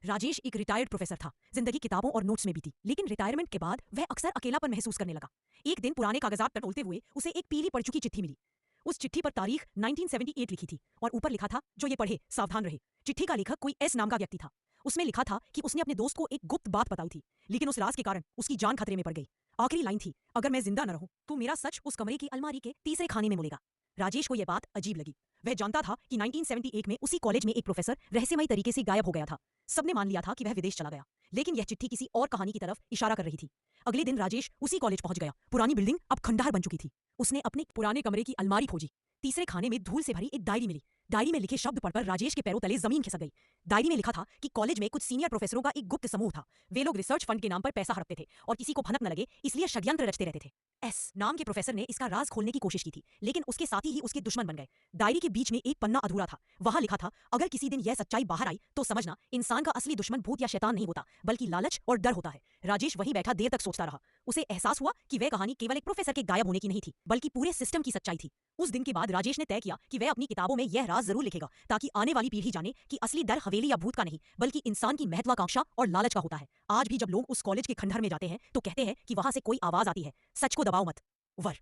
राजेश एक retired professor था। जिंदगी किताबों और नोट्स में बीती, लेकिन रिटायरमेंट के बाद वह अक्सर अकेलापन महसूस करने लगा। एक दिन पुराने कागजात टटोलते हुए उसे एक पीली पड़ चुकी चिट्ठी मिली। उस चिट्ठी पर तारीख 1978 लिखी थी और ऊपर लिखा था, जो ये पढ़े सावधान रहे। चिट्ठी का लेखक कोई एस नाम का व्यक्ति था। उसमें लिखा था कि उसने अपने दोस्त को एक गुप्त बात बताई थी, लेकिन उस राज के कारण उसकी जान खतरे में पड़ गई। आखिरी लाइन थी, अगर मैं जिंदा न रहूं तो मेरा सच उस कमरे की अलमारी के तीसरे खाने में मिलेगा। राजेश को यह बात अजीब लगी। वह जानता था कि 1978 में उसी कॉलेज में एक प्रोफेसर रहस्यमयी तरीके से गायब हो गया था। सबने मान लिया था कि वह विदेश चला गया, लेकिन यह चिट्ठी किसी और कहानी की तरफ इशारा कर रही थी। अगले दिन राजेश उसी कॉलेज पहुंच गया। पुरानी बिल्डिंग अब खंडहर बन चुकी थी। उसने अपने पुराने कमरे की अलमारी खोजी। तीसरे खाने में धूल से भरी एक डायरी मिली। डायरी में लिखे शब्द पढ़कर राजेश के पैरों तले जमीन खिसक गई। डायरी में लिखा था कि कॉलेज में कुछ सीनियर प्रोफेसरों का एक गुप्त समूह था। वे लोग रिसर्च फंड के नाम पर पैसा हड़पते थे और किसी को भनक न लगे इसलिए षड्यंत्र रचते रहते थे। एस नाम के प्रोफेसर ने इसका राज खोलने की कोशिश की थी, लेकिन उसके साथी ही उसके दुश्मन बन गए। डायरी के बीच में एक पन्ना अधूरा था। वहां लिखा था, अगर किसी दिन यह सच्चाई बाहर आई तो समझना इंसान का असली दुश्मन भूत या शैतान नहीं होता, बल्कि लालच और डर होता है। राजेश वहीं बैठा देर तक सोचता रहा। उसे एहसास हुआ कि वह कहानी केवल एक प्रोफेसर के गायब होने की नहीं थी, बल्कि पूरे सिस्टम की सच्चाई थी। उस दिन के बाद राजेश ने तय किया कि वह अपनी किताबों में यह राज जरूर लिखेगा, ताकि आने वाली पीढ़ी जाने कि असली डर हवेली या भूत का नहीं, बल्कि इंसान की महत्वाकांक्षा और लालच का होता है। आज भी जब लोग उस कॉलेज के खंडहर में जाते हैं तो कहते हैं कि वहां से कोई आवाज आती है, सच को दबाओ मत। वर